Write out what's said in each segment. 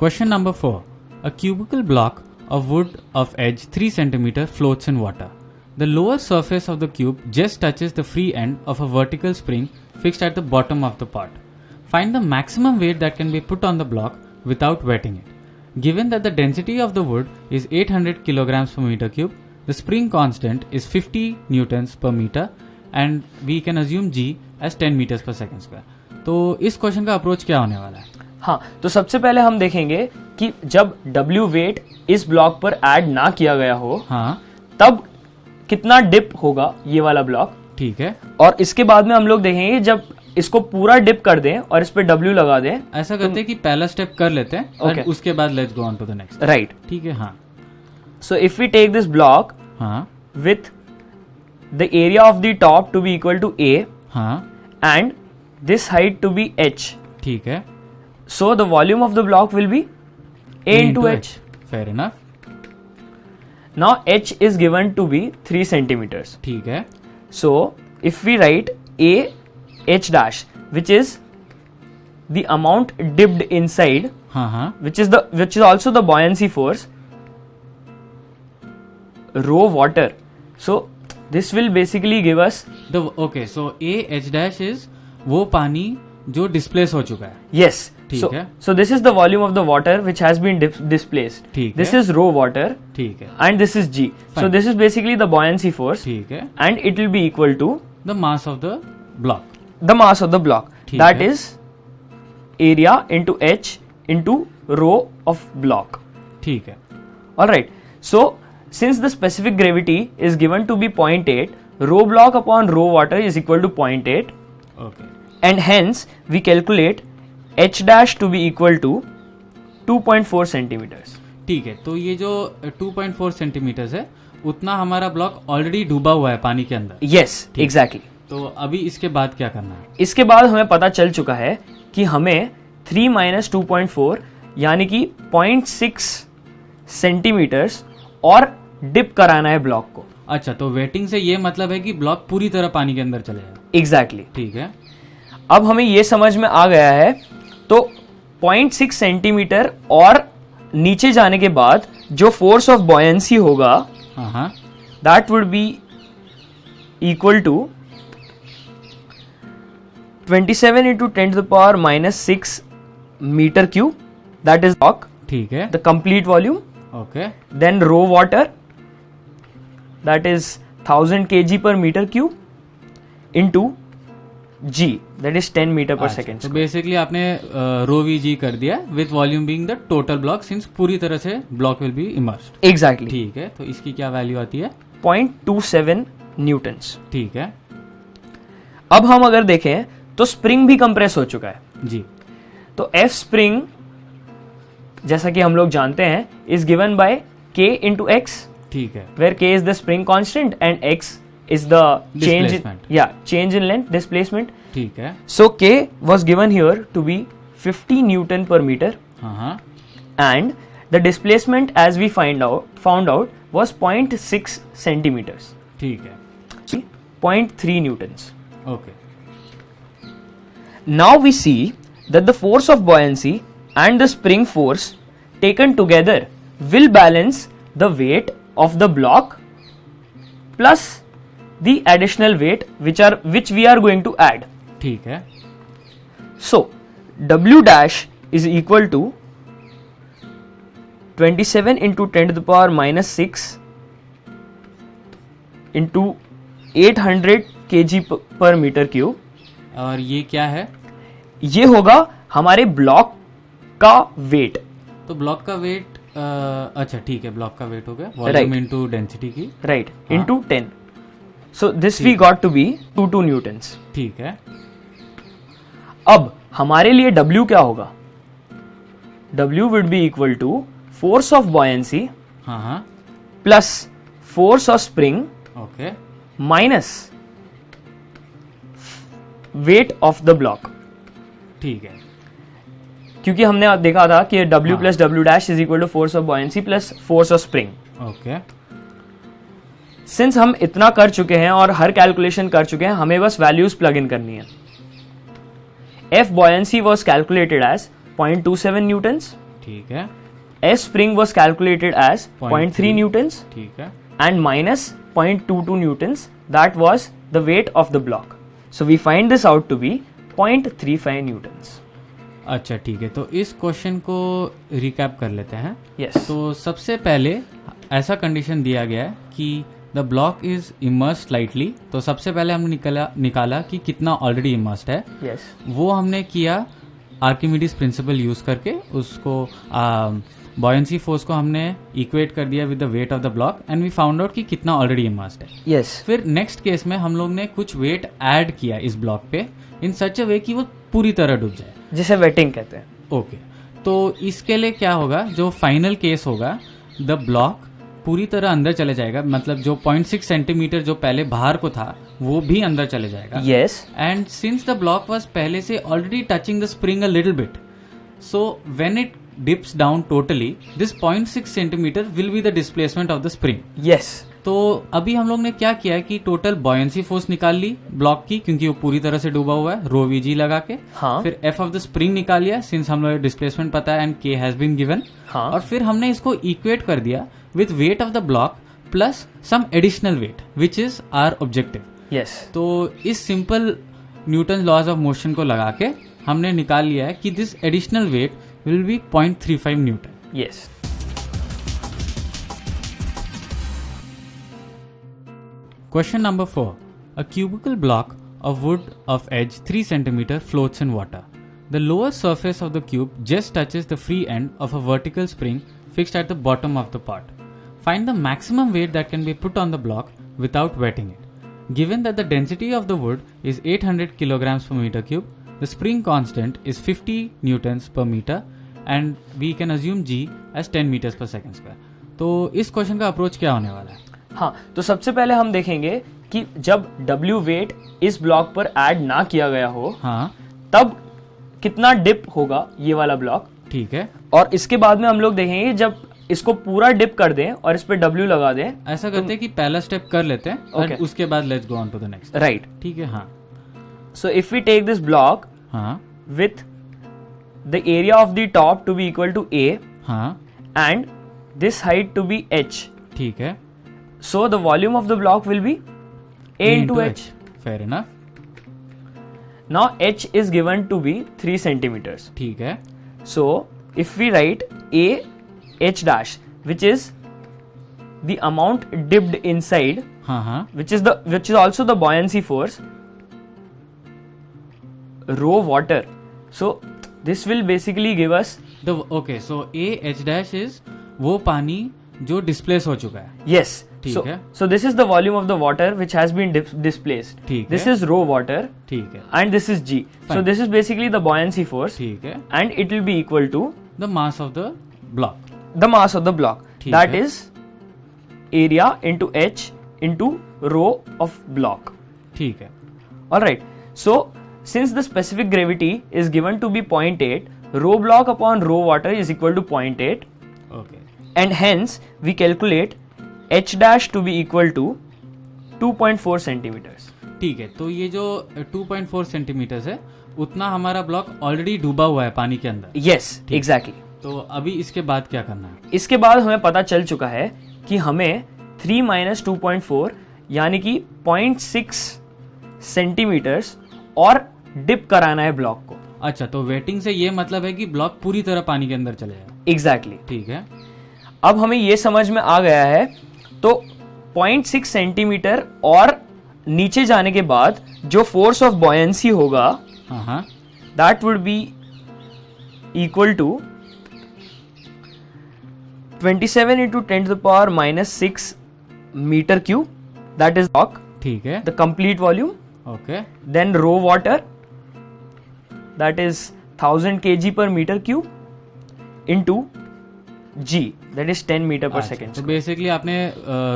Question number 4. A cubical block of wood of edge 3 cm floats in water. The lower surface of the cube just touches the free end of a vertical spring fixed at the bottom of the pot. Find the maximum weight that can be put on the block without wetting it. Given that the density of the wood is 800 kilograms per meter cube, the spring constant is 50 newtons per meter and we can assume G as 10 meters per second square. तो इस question का approach क्या होने वाला है? हाँ, तो सबसे पहले हम देखेंगे कि जब W वेट इस ब्लॉक पर ऐड ना किया गया हो, हाँ, तब कितना डिप होगा ये वाला ब्लॉक. ठीक है. और इसके बाद में हम लोग देखेंगे जब इसको पूरा डिप कर दें और इस पे W लगा दें. ऐसा करते हैं कि पहला स्टेप कर लेते हैं और उसके बाद let's go on to the next. Right. ठीक है. हाँ. So if we take this block, हाँ, with the area of the top to be equal to A, हाँ, and this height to be H. ठीक है. So the volume of the block will be A into H. Fair enough. Now H is given to be 3 centimeters. ठीक है. So if we write A H dash, which is the amount dipped inside, which is also the buoyancy force, rho water. So this will basically give us the okay. So A H dash is वो पानी जो displace हो चुका है. Yes. ठीक है. So this is the volume of the water which has been displaced. ठीक This है. is rho water. ठीक है. And this is G. Fine. So this is basically the buoyancy force. ठीक है. And it will be equal to the mass of the block. The mass of the block. That is area into H into rho of block. ठीक है. All right. So since the specific gravity is given to be 0.8, rho block upon rho water is equal to 0.8. Okay. And hence we calculate H dash to be equal to 2.4 centimeters. ठीक है. तो ये जो 2.4 centimetres है उतना हमारा block already डूबा हुआ है पानी के अंदर. Yes, exactly. तो अभी इसके बाद क्या करना है? इसके बाद हमें पता चल चुका है कि हमें 3 minus 2.4 यानी कि 0.6 सेंटीमीटर्स और डिप कराना है ब्लॉक को. अच्छा, तो वेटिंग से ये मतलब है कि ब्लॉक पूरी तरह पानी के अंदर चलेगा. Exactly. ठीक है. अब हमें ये समझ में आ गया है, तो 0.6 सेंटीमीटर और नीचे जाने के बाद जो फोर्स ऑफ बॉयंसी होगा, that would be equal to 27 into 10 to the power minus 6 meter cube. That is block. ठीक है. The complete volume. Okay. Then rho water. That is 1000 kg per meter cube into G, that is 10 meter per second. तो basically आपने रो we जी कर दिया with volume being the total block since पूरी तरह से block will be immersed. Exactly. ठीक है. तो इसकी क्या वैल्यू आती है? 0.27 न्यूटन्स. ठीक है. अब हम अगर देखें तो स्प्रिंग भी कंप्रेस हो चुका है. जी. तो F स्प्रिंग जैसा कि हम लोग जानते हैं is given by K into X. ठीक है. Where K is the spring constant and X is the change in length, displacement. ठीक है. So K was given here to be 50 Newton per meter. And the displacement as we found out was 0.6 centimeters. ठीक है. 0.3 newtons. Okay. Now we see that the force of buoyancy and the spring force taken together will balance the weight of the block plus the additional weight which we are going to add. ठीक है. So W dash is equal to 27 into 10 to the power minus 6 into 800 kg per meter cube. और ये क्या है? ये होगा हमारे block का वेट. तो ब्लॉक का वेट अच्छा ठीक है. ब्लॉक का वेट हो गया वॉल्यूम इनटू डेंसिटी की. Right. Into 10. So this we got to be 2 newtons. ठीक है. अब हमारे लिए W क्या होगा? W would be equal to force of buoyancy plus force of spring minus weight of the block. ठीक है. क्योंकि हमने देखा था कि W plus W dash is equal to force of buoyancy plus force of spring. Okay. Since हम इतना कर चुके हैं और हर कैलकुलेशन कर चुके हैं, हमें बस वैल्यूज प्लग इन करनी है. F buoyancy was calculated as 0.27 newtons. ठीक है, S spring was calculated as 0.3 0.3 newtons ठीक है, and minus 0.22 newtons. That was the weight of the block. So we find this out to be 0.35 newtons. अच्छा ठीक है. तो इस क्वेश्चन को रिकैप कर लेते हैं. Yes. तो सबसे पहले ऐसा कंडीशन दिया गया है कि the block is immersed slightly. तो सबसे पहले हमने निकाला कि कितना ऑलरेडी इमर्स्ड है. Yes. वो हमने किया आर्किमिडीज प्रिंसिपल यूज करके. उसको बॉयंसी फोर्स को हमने इक्वेट कर दिया with the weight of the block and we found out कि कितना ऑलरेडी इमर्स्ड है. Yes. फिर नेक्स्ट केस में हम लोग ने कुछ वेट ऐड किया इस ब्लॉक पे इन सच अ वे कि वो पूरी तरह डूब जाए, जिसे वेटिंग कहते हैं. ओके. तो इसके लिए क्या होगा, जो फाइनल केस होगा द ब्लॉक पूरी तरह अंदर चले जाएगा. मतलब जो 0.6 सेंटीमीटर जो पहले बाहर को था वो भी अंदर चले जाएगा. Yes. And since the block was पहले से already touching the spring a little bit, so when it dips down totally, this 0.6 centimetre will be the displacement of the spring. Yes. तो अभी हम लोग ने क्या किया है कि टोटल बॉयंसी फोर्स निकाल ली ब्लॉक की, क्योंकि वो पूरी तरह से डूबा हुआ है, रो वीजी लगा के. हाँ. फिर एफ ऑफ द स्प्रिंग निकाल लिया सिंस हम लोग डिस्प्लेसमेंट पता है एंड के हैज बीन गिवन. हाँ. और फिर हमने इसको इक्वेट कर दिया with weight of the block plus some additional weight which is our objective. Yes. तो इस simple Newton laws of motion को लगा के हमने निकाल लिया है कि this additional weight will be 0.35 Newton. Yes. Question number 4. A cubical block of wood of edge 3 cm floats in water. The lower surface of the cube just touches the free end of a vertical spring fixed at the bottom of the pot. Find the maximum weight that can be put on the block without wetting it. Given that the density of the wood is 800 kilograms per meter cube, the spring constant is 50 newtons per meter and we can assume G as 10 meters per second square. तो इस question का approach क्या होने वाला है? हाँ, तो सबसे पहले हम देखेंगे कि जब W वेट इस ब्लॉक पर ऐड ना किया गया हो, हाँ, तब कितना डिप होगा ये वाला ब्लॉक. ठीक है. और इसके बाद में हम लोग देखेंगे जब इसको पूरा डिप कर दें और इस पे W लगा दें. ऐसा करते हैं कि पहला स्टेप कर लेते हैं और Okay. उसके बाद let's go on to the next. Right. ठीक है. हाँ so if we take this block हाँ with the area of the top to be equal to A हाँ and this height to be H. ठीक है. So the volume of the block will be A into H. Fair enough. Now H is given to be 3 centimeters. ठीक है. So if we write A H dash, which is the amount dipped inside, हाँ हाँ which is also the buoyancy force, rho water. So this will basically give us the okay. So A H dash is वो पानी जो displace हो चुका है. yes. ठीक So है. so this is the volume of the water which has been displaced. ठीक This है. is rho water ठीक है. and this is G. So Fine. this is basically the buoyancy force ठीक है. and it will be equal to the mass of the block. the mass of the block. ठीक That है. is area into H into rho of block. ठीक है. Alright. So since the specific gravity is given to be 0.8, rho block upon rho water is equal to 0.8 okay. and hence we calculate H dash to be equal to 2.4 centimeters. ठीक है. तो ये जो 2.4 centimetre है उतना हमारा block already डूबा हुआ है पानी के अंदर. Yes, exactly. तो अभी इसके बाद क्या करना है? इसके बाद हमें पता चल चुका है कि हमें 3 minus 2.4 यानी कि 0.6 सेंटीमीटर्स और डिप कराना है ब्लॉक को. अच्छा, तो वेटिंग से ये मतलब है कि ब्लॉक पूरी तरह पानी के अंदर चले जाएगा. एग्जैक्टली. ठीक है. अब हमें ये समझ में आ गया है. तो 0.6 सेंटीमीटर और नीचे जाने के बाद जो फोर्स ऑफ बॉयंसी होगा हाँ हाँ that would be equal to 27 into 10 to the power minus 6 meter cube. That is block, ठीक है. the complete volume. Okay. Then rho water, that is 1000 kg per meter cube into G, that is 10 meter per second. तो basically आपने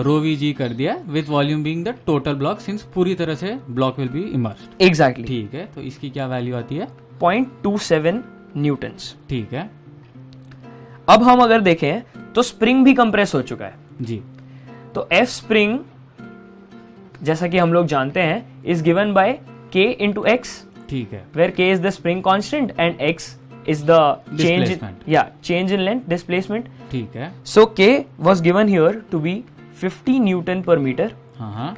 रो we जी कर दिया with volume being the total block since पूरी तरह से block will be immersed. Exactly. ठीक है. तो इसकी क्या वैल्यू आती है? 0.27 newtons. ठीक है. अब हम अगर देखें तो स्प्रिंग भी कंप्रेस हो चुका है. जी. तो F स्प्रिंग जैसा कि हम लोग जानते हैं is given by K into X, ठीक है. where K is the spring constant and X is the change Displacement. change in length, displacement. ठीक है. So K was given here to be 50 Newton per meter, हाँ.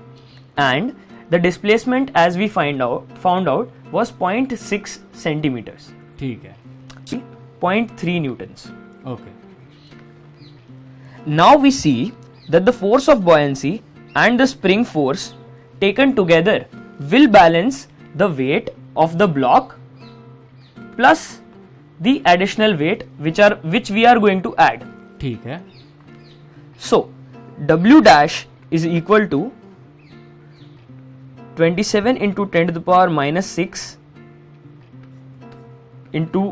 and the displacement as we found out was 0.6 centimeters, ठीक है. 0.3 newtons. Okay. Now we see that the force of buoyancy and the spring force taken together will balance the weight of the block plus the additional weight which we are going to add. ठीक है. So W dash is equal to 27 into 10 to the power minus 6 into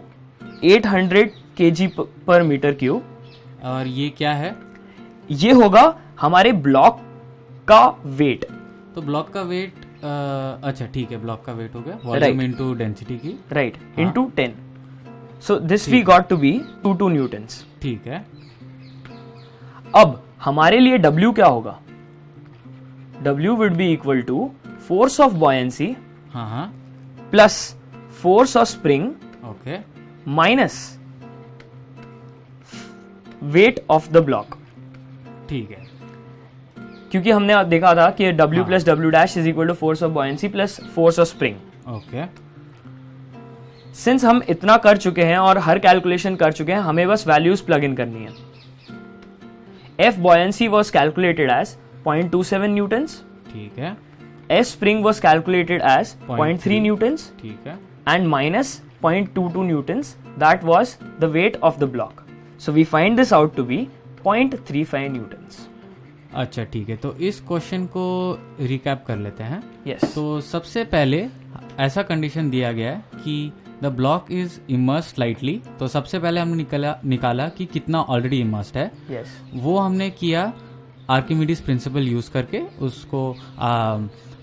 800 kg per meter cube. और ये क्या है? ये होगा हमारे block का वेट. तो ब्लॉक का वेट अच्छा ठीक है, ब्लॉक का वेट हो गया वॉल्यूम इनटू डेंसिटी की. Right, into 10. So this we got to be 2 newtons. ठीक है. अब हमारे लिए W क्या होगा? W would be equal to force of buoyancy हाँ. plus force of spring okay. minus weight of the block. ठीक है. क्योंकि हमने देखा था कि W plus W dash is equal to force of buoyancy plus force of spring. Okay. Since हम इतना कर चुके हैं और हर कैलकुलेशन कर चुके हैं, हमें बस वैल्यूज प्लग इन करनी है. F buoyancy was calculated as 0.27 newtons. ठीक है. S spring was calculated as 0.3 newtons ठीक है. and minus 0.22 newtons. That was the weight of the block. So we find this out to be 0.35 newtons. अच्छा ठीक है. तो इस क्वेश्चन को रिकैप कर लेते हैं. Yes. तो सबसे पहले ऐसा कंडीशन दिया गया है कि the block is immerse slightly. तो सबसे पहले हमने निकाला कि कितना ऑलरेडी इमर्स्ड है. Yes. वो हमने किया आर्किमिडीज प्रिंसिपल यूज करके. उसको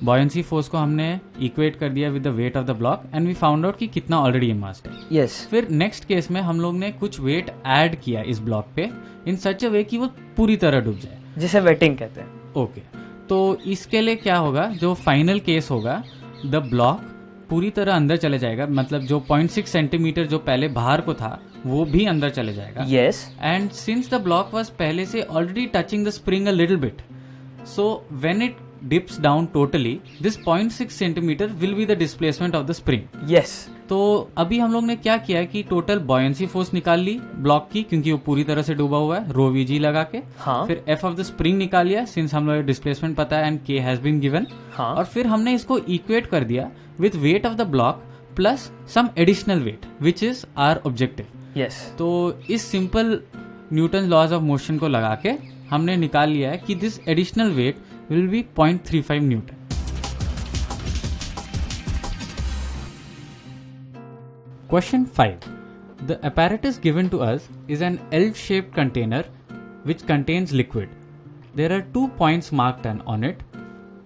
बॉयंसी फोर्स को हमने इक्वेट कर दिया with the weight of the block and we found out कि कितना ऑलरेडी इमर्स्ड है. Yes. फिर नेक्स्ट केस में हम लोग ने कुछ वेट ऐड किया इस ब्लॉक पे इन सच अ वे कि वो पूरी तरह डूब जाए, जिसे वेटिंग कहते हैं. ओके. तो इसके लिए क्या होगा, जो फाइनल केस होगा द ब्लॉक पूरी तरह अंदर चले जाएगा. मतलब जो 0.6 सेंटीमीटर जो पहले बाहर को था वो भी अंदर चले जाएगा. Yes. And since the block was पहले से already touching the spring a little bit, so when it dips down totally, this 0.6 centimeter will be the displacement of the spring. Yes. तो अभी हम लोग ने क्या किया कि टोटल बॉयंसी फोर्स निकाल ली ब्लॉक की, क्योंकि वो पूरी तरह से डूबा हुआ है, रो वीजी लगा के. हाँ. फिर एफ ऑफ द स्प्रिंग निकाल लिया सिंस हम लोग डिस्प्लेसमेंट पता है एंड के हैज बीन गिवन. हाँ. और फिर हमने इसको इक्वेट कर दिया with weight of the block plus some additional weight which is our objective. Yes. तो इस simple Newton laws of motion को लगा के हमने निकाल लिया है कि this additional weight will be 0.35 Newton. Question 5. The apparatus given to us is an L-shaped container which contains liquid. There are 2 points marked on it,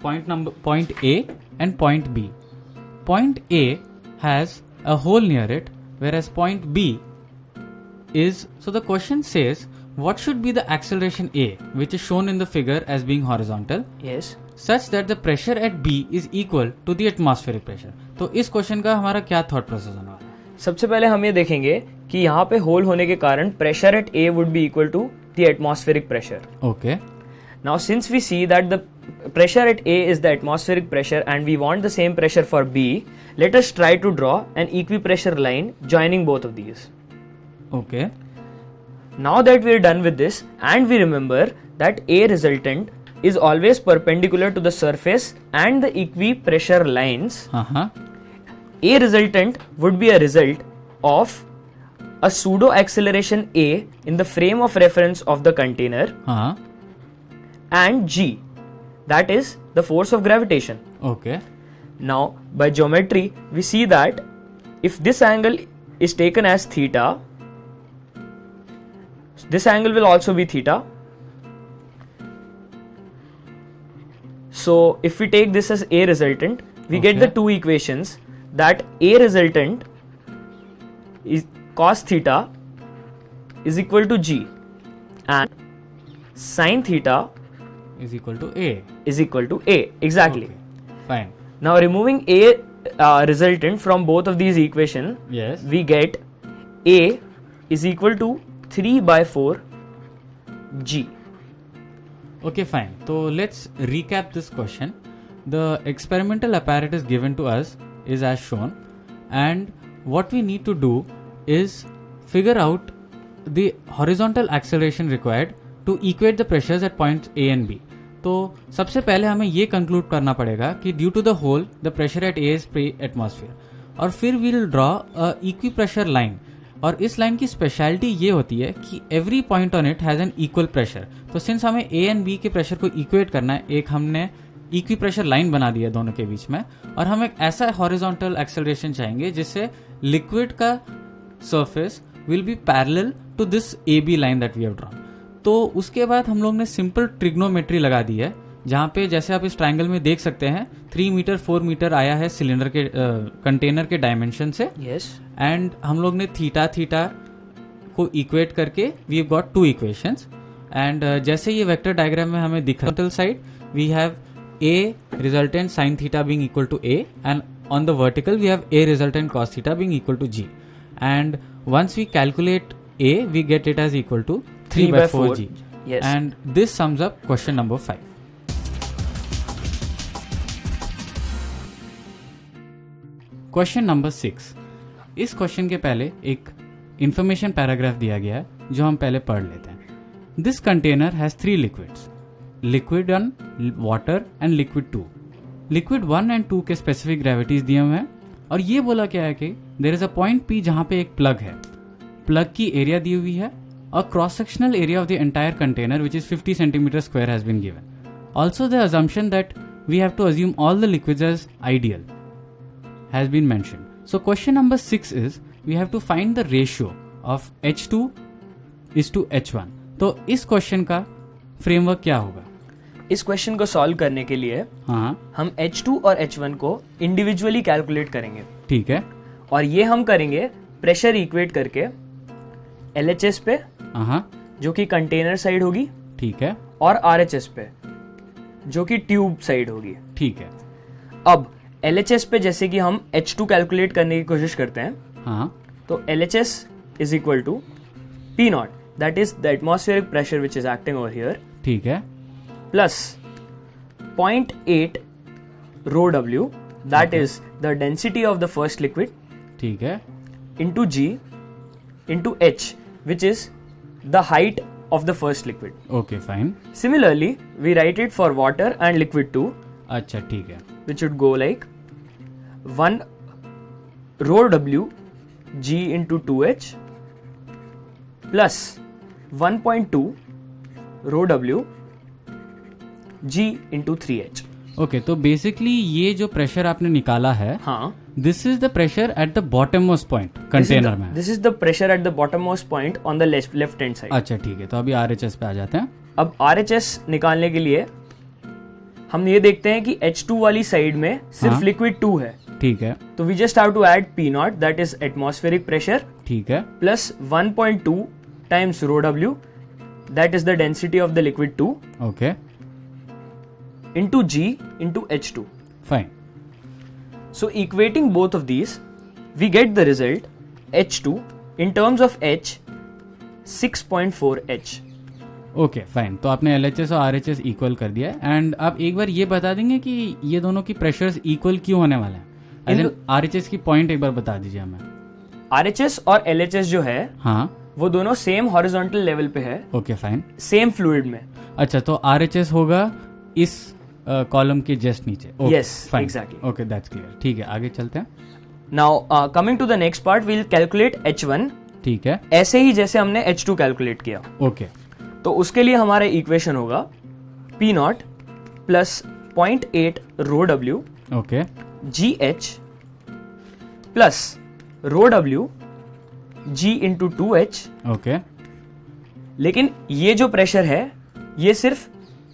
point A and point B. Point A has a hole near it, whereas point B is, so the question says, what should be the acceleration A, which is shown in the figure as being horizontal, Yes. such that the pressure at B is equal to the atmospheric pressure. तो इस question का हमारा क्या thought process होने वाला है? सबसे पहले हम ये देखेंगे कि यहाँ पे होल होने के कारण pressure at A would be equal to the atmospheric pressure. Okay. Now since we see that the pressure at A is the atmospheric pressure and we want the same pressure for B, let us try to draw an equipressure line joining both of these. Okay. Now that we are done with this and we remember that A resultant is always perpendicular to the surface and the equipressure lines, A resultant would be a result of a pseudo acceleration A in the frame of reference of the container and G, that is the force of gravitation. Okay. Now by geometry we see that if this angle is taken as theta, this angle will also be theta. So if we take this as A resultant, we get the two equations that A resultant is cos theta is equal to G and sin theta is equal to A. Is equal to A. Exactly. Okay. Fine. Now removing A resultant from both of these equations, Yes. we get A is equal to 3/4 G. Okay, fine. So let's recap this question. The experimental apparatus given to us is as shown, and what we need to do is figure out the horizontal acceleration required to equate the pressures at points A and B. तो सबसे पहले हमें ये conclude करना पड़ेगा कि due to the whole the pressure at A is pre atmosphere, और फिर we will draw a equipressure line. और इस लाइन की स्पेशलिटी ये होती है कि every point on it has an equal pressure. तो सिंस हमें ए एंड बी के प्रेशर को इक्वेट करना है, एक हमने इक्वी प्रेशर लाइन बना दी है दोनों के बीच में, और हम एक ऐसा हॉरिजॉन्टल एक्सेलरेशन चाहेंगे जिससे लिक्विड का surface will be parallel to this A B line that we have drawn. तो उसके बाद हम लोग ने सिंपल ट्रिग्नोमेट्री लगा दी है, जहाँ पे जैसे आप इस ट्रायंगल में देख सकते हैं 3 मीटर 4 मीटर आया है सिलेंडर के कंटेनर के डायमेंशन से. Yes. एंड हम लोग ने थीटा को इक्वेट करके we have got 2 equations. And जैसे ये वेक्टर डायग्राम में हमें दिख रहा है, side we have a resultant sine theta being equal to a, and on the vertical we have a resultant cos theta being equal to g. And once we calculate a, we get it as equal to 3/4 G. Yes. And this sums up question number 5. Question number 6. इस question के पहले एक information paragraph दिया गया है जो हम पहले पढ़ लेते हैं. This container has 3 liquids. Liquid 1, water and liquid 2. Liquid 1 and 2 के स्पेसिफिक ग्रेविटीज दिए हुए हैं, और ये बोला क्या है कि there is a point P जहां पे एक प्लग है. प्लग की एरिया दी हुई है, और cross sectional area of the entire container which is 50 centimetre square has been given. Also the assumption that we have to assume all the liquids as ideal has been mentioned. So question number 6 is we have to find the ratio of H2 is to H1. तो इस question का framework क्या होगा? इस question को solve करने के लिए हम H2 और H1 को इंडिविजुअली कैलकुलेट करेंगे. ठीक है. और ये हम करेंगे प्रेशर इक्वेट करके LHS पे, जो कि कंटेनर साइड होगी. ठीक है. और RHS पे, जो कि ट्यूब साइड होगी. ठीक है. अब LHS पे जैसे कि हम H2 कैलकुलेट करने की कोशिश करते हैं. तो LHS is equal to P0, that is the atmospheric pressure which is acting over here. ठीक है. Plus 0.8 rho W, that is the density of the first liquid. ठीक है. into G into H, which is the height of the first liquid. Okay, fine. Similarly, we write it for water and liquid too. अच्छा, ठीक है. Which would go like 1 rho W G into 2H plus 1.2 rho W G into 3H. Okay, तो basically ये जो pressure आपने निकाला है, हाँ, this is the pressure at the bottommost point container में. This is the pressure at the bottommost point on the left hand side. अच्छा, ठीक है. तो अभी RHS पे आ जाते हैं. अब RHS निकालने के लिए हम ये देखते हैं कि H2 वाली साइड में सिर्फ लिक्विड 2 है. ठीक है. तो we just have to add P0, that is atmospheric pressure. ठीक है. Plus 1.2 times rho W, that is the density of the liquid 2. Okay. into G into H2. Fine. So equating both of these, we get the result H2 in terms of H 6.4 H. Okay, fine. तो आपने LHS और RHS equal कर दिया है. And आप एक बार ये बता देंगे कि ये दोनों की प्रेशर्स इक्वल क्यों होने वाले हैं? RHS की पॉइंट एक बार बता दीजिए हमें. RHS और LHS जो है, हाँ, वो दोनों सेम हॉरिजॉन्टल लेवल पे है. Okay, fine. सेम फ्लूइड में. अच्छा, तो RHS होगा इस कॉलम के जस्ट नीचे. Yes, exactly. Okay, that's clear. ठीक है, आगे चलते हैं. Now coming to the next part, we'll calculate H1. ठीक है. ऐसे ही जैसे हमने H2 कैलकुलेट किया. ओके. तो उसके लिए हमारा इक्वेशन होगा P0 plus 0.8 rho W. Okay. GH plus rho W G into 2H. Okay. लेकिन ये जो प्रेशर है ये सिर्फ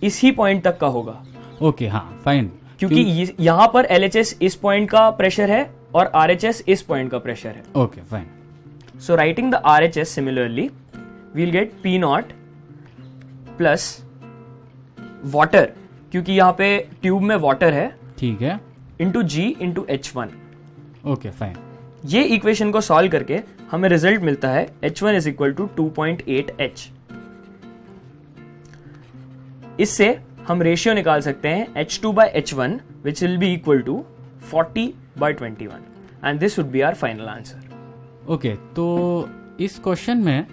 इसी पॉइंट तक का होगा. ओके, हाँ, फाइन. क्योंकि यहां पर LHS इस पॉइंट का प्रेशर है और RHS इस पॉइंट का प्रेशर है. Okay, fine. So writing the RHS similarly, we'll get P0 plus water, क्योंकि यहां पे ट्यूब में वाटर है. ठीक है. Into G into H1. Okay, fine. ये इक्वेशन को सॉल्व करके हमें रिजल्ट मिलता है H1 is equal to 2.8H। इससे हम रेशियो निकाल सकते हैं H2 by H1 which will be equal to 40/21 and this would be our final answer। Okay, तो इस क्वेश्चन में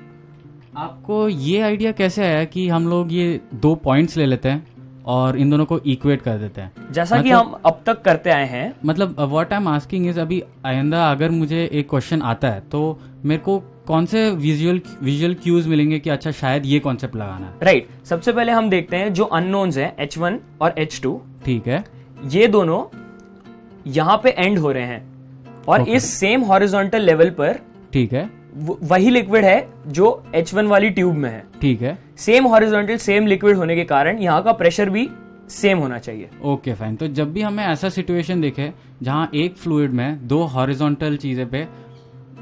आपको ये आइडिया कैसे आया कि हम लोग ये 2 पॉइंट्स ले लेते हैं और इन दोनों को इक्वेट कर देते हैं? जैसा कि हम अब तक करते आए हैं। मतलब what I am asking is, अभी आइंदा अगर मुझे एक क्वेश्चन आता है तो मेरे को कौन से विजुअल क्यूज मिलेंगे कि अच्छा शायद ये कॉन्सेप्ट लगाना है? राइट, सबसे पहले हम देखते हैं जो अननोन्स हैं H1 और H2। ठीक है, ये दोनों यहाँ पे एंड हो रहे हैं और Okay. इस सेम हॉरिजॉन्टल लेवल पर ठीक है, वही लिक्विड है जो H1 वाली ट्यूब में है। ठीक है, सेम हॉरिजॉन्टल सेम लिक्विड होने के कारण यहाँ का प्रेशर भी सेम होना चाहिए। Okay fine. तो जब भी हमें ऐसा सिचुएशन दिखे जहाँ एक फ्लूइड में 2 हॉरिजॉन्टल चीजें पे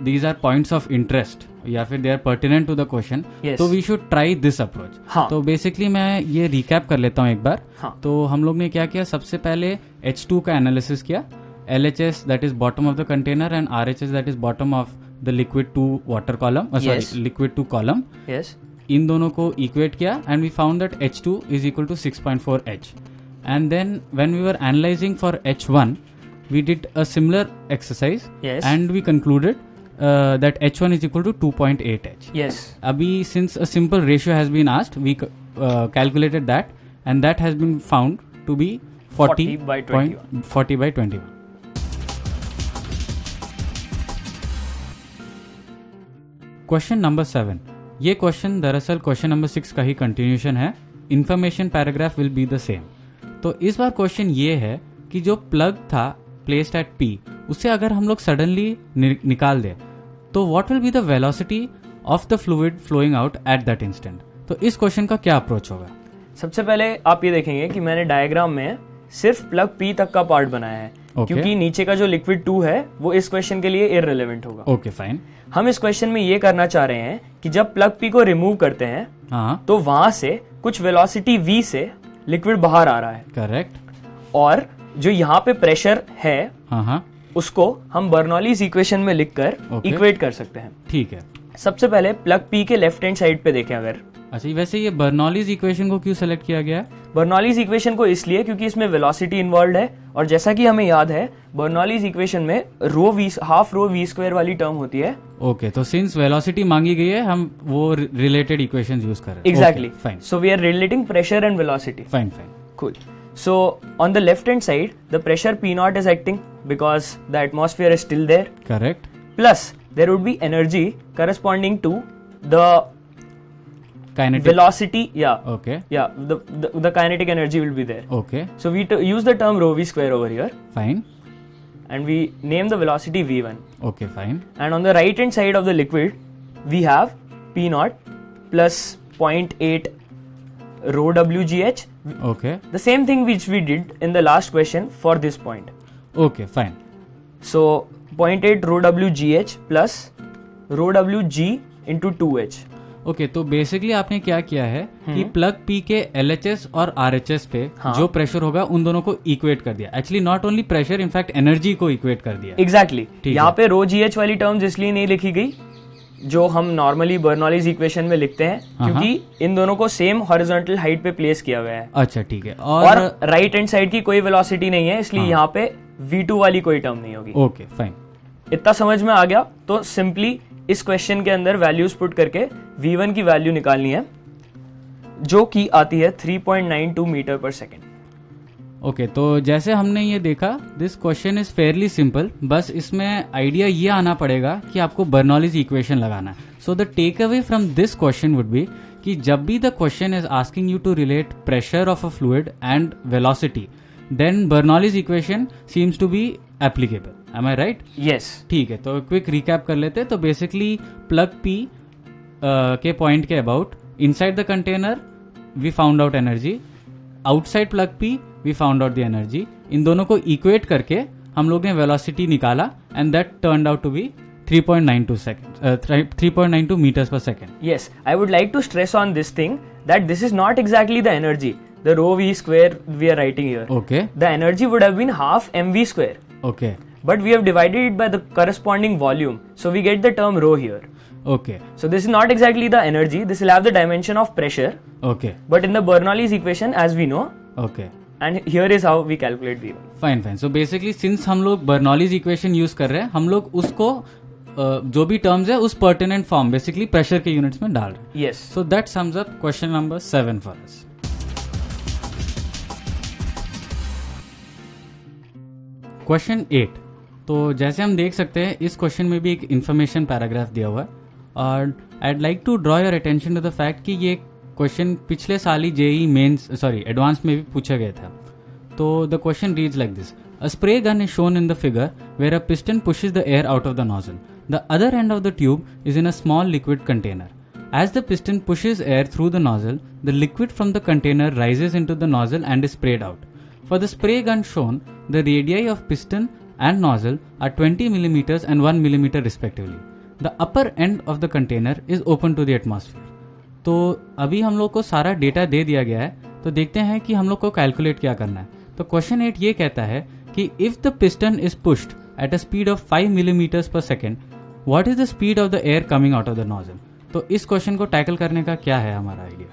these are points of interest या फिर they are pertinent to the question, तो we should try this approach. हाँ। तो बेसिकली मैं ये रिकैप कर लेता हूँ एक बार। हाँ। तो हम लोग ने क्या किया, सबसे पहले H2 का एनालिसिस किया, LHS that is bottom of the container and RHS that is bottom of the liquid to water column, sorry liquid to column. Yes, इन दोनों को इक्वेट किया and we found that H2 is equal to 6.4H and then when we were analyzing for H1 we did a similar exercise Yes. and we concluded that H1 is equal to 2.8H. Yes. Abhi, since a simple ratio has been asked, we calculated that and that has been found to be 40/21. Question number 7। ये question दरअसल question number 6 का ही continuation है। Information paragraph will be the same. तो इस बार question ये है कि जो प्लग था प्लेस्ड एट P, उसे अगर हम लोग सडनली निकाल दे तो what will be the velocity of the fluid flowing out at that instant. तो इस क्वेश्चन का क्या अप्रोच होगा? सबसे पहले आप ये देखेंगे कि मैंने डायग्राम में सिर्फ प्लग P तक का पार्ट बनाया है। Okay. क्योंकि नीचे का जो लिक्विड 2 है वो इस क्वेश्चन के लिए इररिलेवेंट होगा। Okay fine. हम इस क्वेश्चन में ये करना चाह रहे हैं कि जब प्लग P को रिमूव करते हैं हाँ, तो वहां से कुछ वेलोसिटी v से लिक्विड बाहर आ रहा है करेक्ट। और जो यहाँ पे प्रेशर है हाँ हाँ, उसको हम बर्नौलीज इक्वेशन में लिखकर Okay. इक्वेट कर सकते हैं। ठीक है। सबसे पहले प्लग P के लेफ्ट हैंड साइड पे देखें अगर, अच्छा वैसे ये बर्नौलीज इक्वेशन को क्यों सेलेक्ट किया गया है? बर्नौलीज इक्वेशन को इसलिए क्योंकि इसमें वेलोसिटी इन्वॉल्व है और जैसा कि हमें याद है बर्नौलीज इक्वेशन में हाफ रो v स्क्वायर वाली टर्म होती है। ओके, तो सिंस वेलोसिटी मांगी गई है हम वो रिलेटेड इक्वेशंस यूज कर रहे हैं। Exactly, fine so we are relating pressure and velocity. Fine fine. Cool. So on the left hand side, the pressure P0 is acting because the atmosphere is still there. Correct. Plus, there would be energy corresponding to the kinetic. velocity. Yeah. Okay The kinetic energy will be there. Okay So we use the term rho v square over here, fine. and we name the velocity v1. Okay fine. And on the right hand side of the liquid, we have P0 plus 0.8 rho wgh. Okay The same thing which we did in the last question for this point. Okay fine. So 0.8 rho wgh plus rho wg into 2h. Okay, तो basically आपने क्या किया है कि plug P के LHS और RHS पे हाँ. जो प्रेशर होगा उन दोनों को इक्वेट कर दिया। Actually not only pressure, in fact energy को इक्वेट कर दिया। Exactly. ठीक यहाँ है। पे rho gh वाली टर्म्स इसलिए नहीं लिखी गई जो हम नॉर्मली बर्नौलीज इक्वेशन में लिखते हैं, हाँ. क्योंकि इन दोनों को सेम हॉरिजॉन्टल हाइट पे प्लेस किया गया है अच्छा ठीक है। और राइट हैंड साइड की कोई वेलोसिटी नहीं है, इसलिए हाँ. यहाँ पे v2 वाली कोई टर्म नहीं होगी। Okay fine. इतना समझ में आ गया? तो सिंपली इस क्वेश्चन के अंदर वैल्यूज पुट करके v1 की वैल्यू निकालनी है जो कि आती है 3.92 मीटर पर सेकेंड। ओके, तो जैसे हमने ये देखा this question is fairly simple, बस इसमें आइडिया ये आना पड़ेगा कि आपको बर्नौलीज इक्वेशन लगाना है। So the takeaway from this question would be कि जब भी the question is asking you to relate pressure of a fluid and velocity, then Bernoulli's equation seems to be applicable. Am I right? Yes. ठीक है, तो quick recap कर लेते हैं। तो बेसिकली प्लग P के पॉइंट के about inside the container we found out energy, outside plug P we found out the energy. इन दोनों को इक्वेट करके हम लोग ने वेलोसिटी निकाला and that turned out to be 3.92 meters per second. Yes, I would like to stress on this thing that this is not exactly the energy, the rho v square we are writing here. Okay. The energy would have been half mv square. Okay. but we have divided it by the corresponding volume, so we get the term rho here. Okay. So this is not exactly the energy, this will have the dimension of pressure, Okay. but in the Bernoulli's equation, as we know, Okay. and here is how we calculate V1. Fine fine. So basically since हम लोग Bernoulli's equation use कर रहे हैं, हम लोग उसको जो भी टर्म्स है उस पर्टिनेंट फॉर्म बेसिकली प्रेशर के यूनिट्स में डाल रहे हैं. Yes. So that sums up question number 7 for us. Question 8. तो जैसे हम देख सकते हैं इस क्वेश्चन में भी एक इन्फॉर्मेशन पैराग्राफ दिया हुआ है, और I'd like to draw your attention to the fact कि ये क्वेश्चन पिछले साल ही जेई मेंस एडवांस में भी पूछा गया था. तो the question reads like this: a spray gun is shown in the figure where a piston pushes the air out of the nozzle. The other end of the tube is in a small liquid container. As the piston pushes air through the nozzle, the liquid from the container rises into the nozzle and is sprayed out. For the spray gun shown, the radii of piston and nozzle are 20 mm and 1 mm respectively. The upper end of the container is open to the atmosphere. तो अभी हम लोग को सारा data दे दिया गया है, तो देखते हैं कि हम लोग को कैलकुलेट क्या करना है. तो क्वेश्चन 8 ये कहता है कि if the piston is pushed at a speed of 5 millimeters per second, what is the speed of the air coming out of the nozzle. तो इस क्वेश्चन को टैकल करने का क्या है हमारा आइडिया.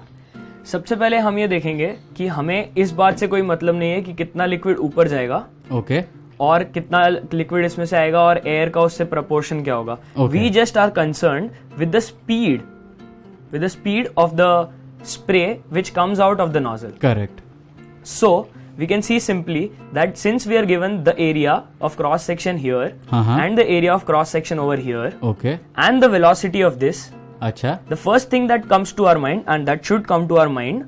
सबसे पहले हम ये देखेंगे कि हमें इस बात से कोई मतलब नहीं है कि कितना लिक्विड ऊपर जाएगा, ओके, और कितना लिक्विड इसमें से आएगा और एयर का उससे प्रपोर्शन क्या होगा. We just are concern with the speed of the spray which comes out of the nozzle. Correct. So we can see simply that since we are given the area of cross section here and the area of cross section over here, okay, and the velocity of this, अच्छा, the first thing that comes to our mind and that should come to our mind,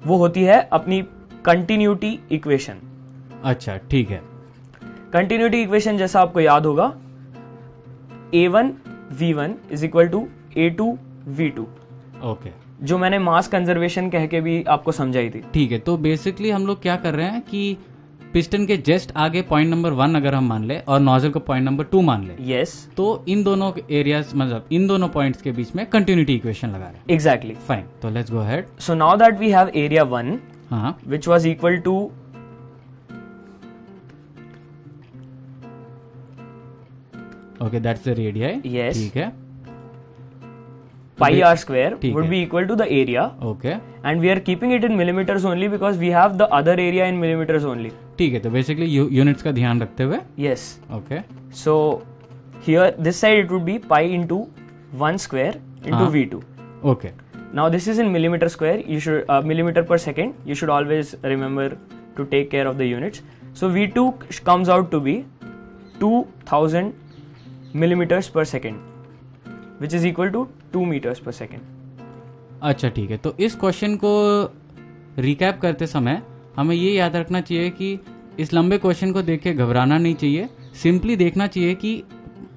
वो होती है अपनी continuity equation. अच्छा, ठीक है. continuity equation जैसा आपको याद होगा, A1 V1 is equal to A2 V2. Okay, जो मैंने मास कंजर्वेशन कह के भी आपको समझाई थी. ठीक है. तो बेसिकली हम लोग क्या कर रहे हैं कि पिस्टन के जस्ट आगे पॉइंट नंबर 1 अगर हम मान ले और नोजल को पॉइंट नंबर 2 मान ले, यस, तो इन दोनों एरियाज मतलब इन दोनों पॉइंट्स के बीच में कंटिन्यूटी इक्वेशन लगा रहे हैं. एग्जैक्टली. फाइन. तो let's go ahead. So now that we have area 1, हाँ, which was equal to okay, that's the radii. Yes. ठीक है. pi r square ठीक would है. be equal to the area, okay, and we are keeping it in millimeters only because we have the other area in millimeters only. ठीक है. तो basically units का ध्यान रखते हुए, Yes. Okay, So here this side it would be pi into 1 square into हाँ. V2. Okay, Now this is in millimeter square. You should millimeter per second. You should always remember to take care of the units. So V2 comes out to be 2000 millimeters per second, which is equal to 2 meters per second. अच्छा, ठीक है. तो इस question को recap करते समय हमें ये याद रखना चाहिए कि इस लंबे क्वेश्चन को देख के घबराना नहीं चाहिए. सिंपली देखना चाहिए कि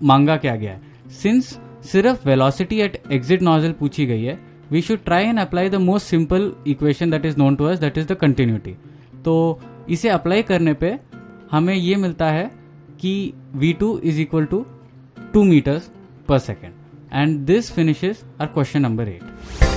मांगा क्या गया है. सिंस सिर्फ वेलोसिटी एट एग्जिट नोजल पूछी गई है, we should try and apply the most simple equation that is known to us, that is the continuity. तो इसे अप्लाई करने पे हमें ये मिलता है कि V2 is equal to 2 meters per second. And this finishes our question number 8.